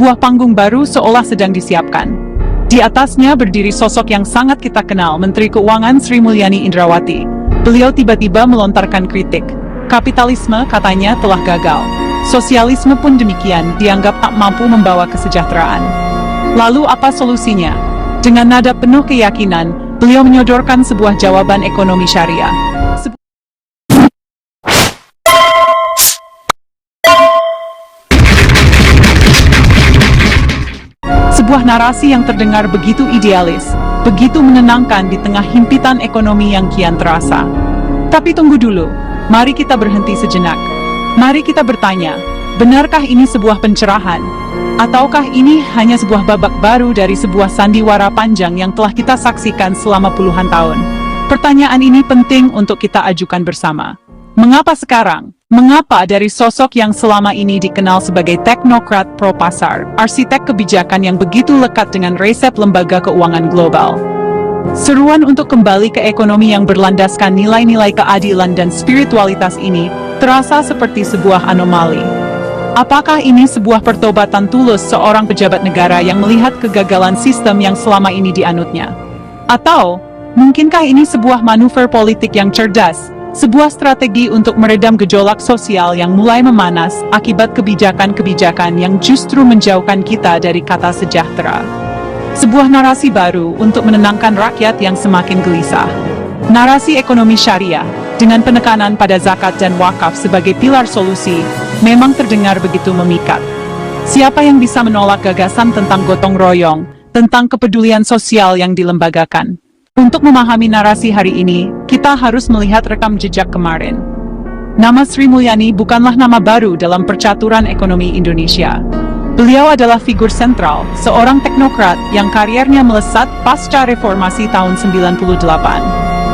sebuah panggung baru seolah sedang disiapkan. Di atasnya berdiri sosok yang sangat kita kenal, Menteri Keuangan Sri Mulyani Indrawati. Beliau tiba-tiba melontarkan kritik. Kapitalisme, katanya, telah gagal. Sosialisme pun demikian, dianggap tak mampu membawa kesejahteraan. Lalu apa solusinya? Dengan nada penuh keyakinan, beliau menyodorkan sebuah jawaban ekonomi syariah. Sebuah narasi yang terdengar begitu idealis, begitu menenangkan di tengah himpitan ekonomi yang kian terasa. Tapi tunggu dulu, mari kita berhenti sejenak. Mari kita bertanya, benarkah ini sebuah pencerahan? Ataukah ini hanya sebuah babak baru dari sebuah sandiwara panjang yang telah kita saksikan selama puluhan tahun? Pertanyaan ini penting untuk kita ajukan bersama. Mengapa sekarang? Mengapa dari sosok yang selama ini dikenal sebagai teknokrat pro-pasar, arsitek kebijakan yang begitu lekat dengan resep lembaga keuangan global? Seruan untuk kembali ke ekonomi yang berlandaskan nilai-nilai keadilan dan spiritualitas ini terasa seperti sebuah anomali. Apakah ini sebuah pertobatan tulus seorang pejabat negara yang melihat kegagalan sistem yang selama ini dianutnya? Atau, mungkinkah ini sebuah manuver politik yang cerdas? Sebuah strategi untuk meredam gejolak sosial yang mulai memanas akibat kebijakan-kebijakan yang justru menjauhkan kita dari kata sejahtera. Sebuah narasi baru untuk menenangkan rakyat yang semakin gelisah. Narasi ekonomi syariah, dengan penekanan pada zakat dan wakaf sebagai pilar solusi, memang terdengar begitu memikat. Siapa yang bisa menolak gagasan tentang gotong royong, tentang kepedulian sosial yang dilembagakan? Untuk memahami narasi hari ini, kita harus melihat rekam jejak kemarin. Nama Sri Mulyani bukanlah nama baru dalam percaturan ekonomi Indonesia. Beliau adalah figur sentral, seorang teknokrat yang kariernya melesat pasca reformasi tahun 98.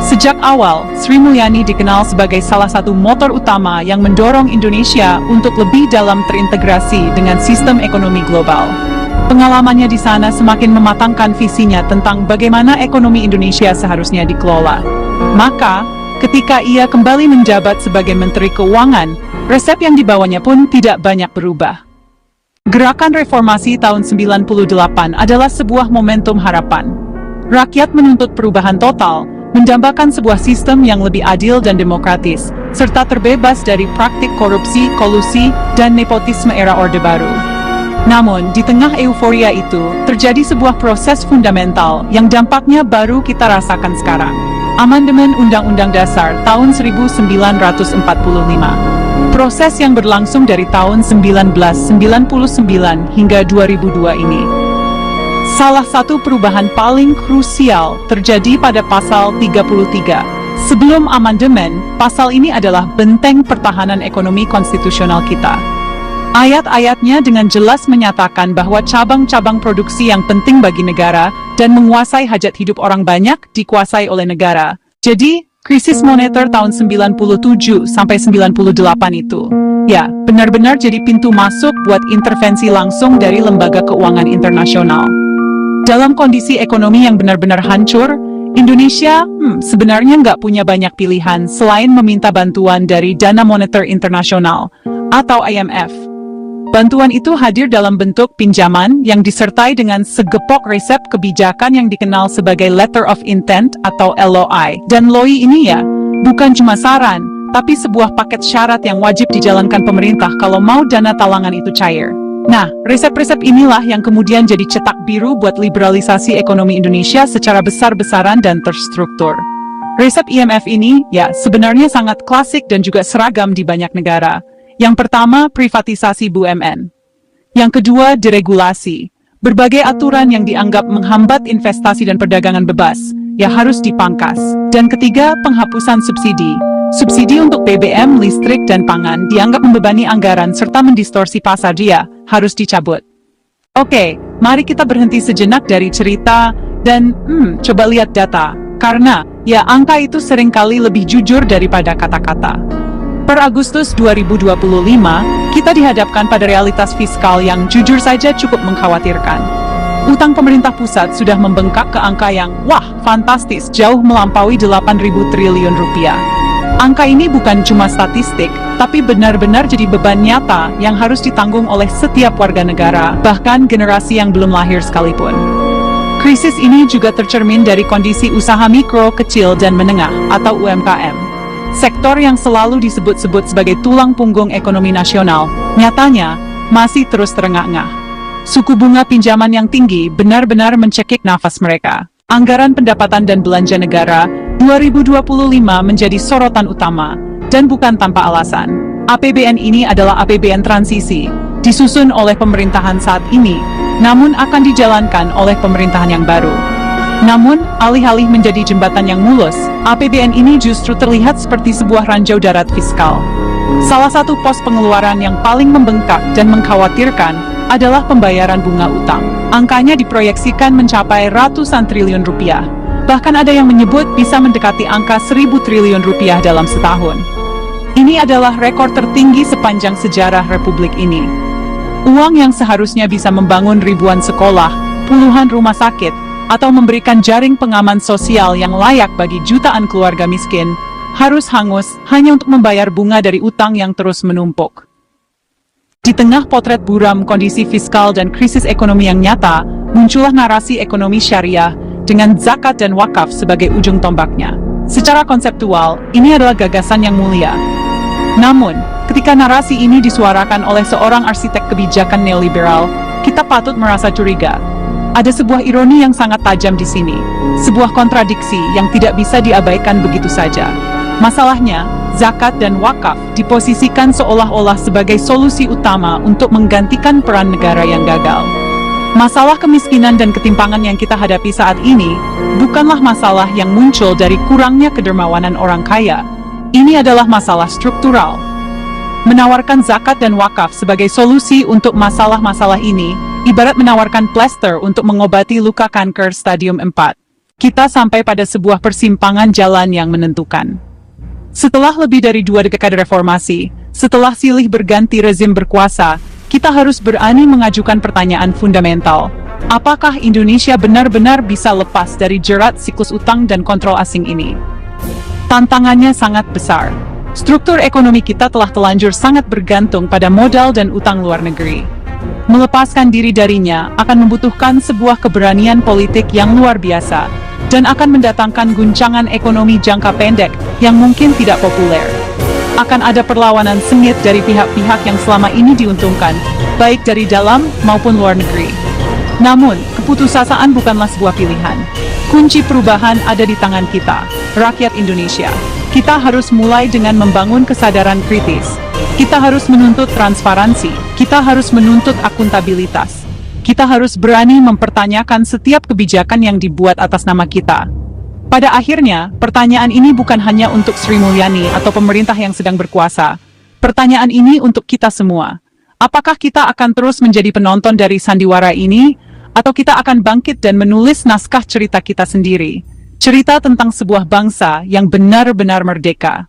Sejak awal, Sri Mulyani dikenal sebagai salah satu motor utama yang mendorong Indonesia untuk lebih dalam terintegrasi dengan sistem ekonomi global. Pengalamannya di sana semakin mematangkan visinya tentang bagaimana ekonomi Indonesia seharusnya dikelola. Maka, ketika ia kembali menjabat sebagai Menteri Keuangan, resep yang dibawanya pun tidak banyak berubah. Gerakan reformasi tahun 98 adalah sebuah momentum harapan. Rakyat menuntut perubahan total, mendambakan sebuah sistem yang lebih adil dan demokratis, serta terbebas dari praktik korupsi, kolusi, dan nepotisme era Orde Baru. Namun, di tengah euforia itu, terjadi sebuah proses fundamental yang dampaknya baru kita rasakan sekarang. Amandemen Undang-Undang Dasar tahun 1945. Proses yang berlangsung dari tahun 1999 hingga 2002 ini. Salah satu perubahan paling krusial terjadi pada pasal 33. Sebelum amandemen, pasal ini adalah benteng pertahanan ekonomi konstitusional kita. Ayat-ayatnya dengan jelas menyatakan bahwa cabang-cabang produksi yang penting bagi negara dan menguasai hajat hidup orang banyak dikuasai oleh negara. Jadi, krisis moneter tahun 97 sampai 98 itu, ya, benar-benar jadi pintu masuk buat intervensi langsung dari lembaga keuangan internasional. Dalam kondisi ekonomi yang benar-benar hancur, Indonesia sebenarnya nggak punya banyak pilihan selain meminta bantuan dari Dana Moneter Internasional atau IMF. Bantuan itu hadir dalam bentuk pinjaman yang disertai dengan segepok resep kebijakan yang dikenal sebagai Letter of Intent atau LOI. Dan LOI ini ya, bukan cuma saran, tapi sebuah paket syarat yang wajib dijalankan pemerintah kalau mau dana talangan itu cair. Nah, resep-resep inilah yang kemudian jadi cetak biru buat liberalisasi ekonomi Indonesia secara besar-besaran dan terstruktur. Resep IMF ini, ya, sebenarnya sangat klasik dan juga seragam di banyak negara. Yang pertama, privatisasi BUMN. Yang kedua, deregulasi. Berbagai aturan yang dianggap menghambat investasi dan perdagangan bebas, ya harus dipangkas. Dan ketiga, penghapusan subsidi. Subsidi untuk BBM, listrik, dan pangan dianggap membebani anggaran serta mendistorsi pasar dia, harus dicabut. Oke, mari kita berhenti sejenak dari cerita dan coba lihat data. Karena, ya angka itu seringkali lebih jujur daripada kata-kata. Per Agustus 2025, kita dihadapkan pada realitas fiskal yang jujur saja cukup mengkhawatirkan. Utang pemerintah pusat sudah membengkak ke angka yang, wah, fantastis, jauh melampaui 8.000 triliun rupiah. Angka ini bukan cuma statistik, tapi benar-benar jadi beban nyata yang harus ditanggung oleh setiap warga negara, bahkan generasi yang belum lahir sekalipun. Krisis ini juga tercermin dari kondisi usaha mikro, kecil, dan menengah atau UMKM. Sektor yang selalu disebut-sebut sebagai tulang punggung ekonomi nasional, nyatanya masih terus terengah-engah. Suku bunga pinjaman yang tinggi benar-benar mencekik nafas mereka. Anggaran pendapatan dan belanja negara 2025 menjadi sorotan utama, dan bukan tanpa alasan. APBN ini adalah APBN transisi, disusun oleh pemerintahan saat ini, namun akan dijalankan oleh pemerintahan yang baru. Namun, alih-alih menjadi jembatan yang mulus, APBN ini justru terlihat seperti sebuah ranjau darat fiskal. Salah satu pos pengeluaran yang paling membengkak dan mengkhawatirkan adalah pembayaran bunga utang. Angkanya diproyeksikan mencapai ratusan triliun rupiah. Bahkan ada yang menyebut bisa mendekati angka 1.000 triliun rupiah dalam setahun. Ini adalah rekor tertinggi sepanjang sejarah Republik ini. Uang yang seharusnya bisa membangun ribuan sekolah, puluhan rumah sakit, atau memberikan jaring pengaman sosial yang layak bagi jutaan keluarga miskin, harus hangus hanya untuk membayar bunga dari utang yang terus menumpuk. Di tengah potret buram kondisi fiskal dan krisis ekonomi yang nyata, muncullah narasi ekonomi syariah dengan zakat dan wakaf sebagai ujung tombaknya. Secara konseptual, ini adalah gagasan yang mulia. Namun, ketika narasi ini disuarakan oleh seorang arsitek kebijakan neoliberal, kita patut merasa curiga. Ada sebuah ironi yang sangat tajam di sini, sebuah kontradiksi yang tidak bisa diabaikan begitu saja. Masalahnya, zakat dan wakaf diposisikan seolah-olah sebagai solusi utama untuk menggantikan peran negara yang gagal. Masalah kemiskinan dan ketimpangan yang kita hadapi saat ini bukanlah masalah yang muncul dari kurangnya kedermawanan orang kaya. Ini adalah masalah struktural. Menawarkan zakat dan wakaf sebagai solusi untuk masalah-masalah ini ibarat menawarkan plester untuk mengobati luka kanker stadium 4. Kita sampai pada sebuah persimpangan jalan yang menentukan. Setelah lebih dari 2 dekade reformasi, setelah silih berganti rezim berkuasa, kita harus berani mengajukan pertanyaan fundamental. Apakah Indonesia benar-benar bisa lepas dari jerat siklus utang dan kontrol asing ini? Tantangannya sangat besar. Struktur ekonomi kita telah telanjur sangat bergantung pada modal dan utang luar negeri. Melepaskan diri darinya akan membutuhkan sebuah keberanian politik yang luar biasa, dan akan mendatangkan guncangan ekonomi jangka pendek yang mungkin tidak populer. Akan ada perlawanan sengit dari pihak-pihak yang selama ini diuntungkan, baik dari dalam maupun luar negeri. Namun, keputusasaan bukanlah sebuah pilihan. Kunci perubahan ada di tangan kita, rakyat Indonesia. Kita harus mulai dengan membangun kesadaran kritis. Kita harus menuntut transparansi. Kita harus menuntut akuntabilitas. Kita harus berani mempertanyakan setiap kebijakan yang dibuat atas nama kita. Pada akhirnya, pertanyaan ini bukan hanya untuk Sri Mulyani atau pemerintah yang sedang berkuasa. Pertanyaan ini untuk kita semua. Apakah kita akan terus menjadi penonton dari sandiwara ini, atau kita akan bangkit dan menulis naskah cerita kita sendiri? Cerita tentang sebuah bangsa yang benar-benar merdeka.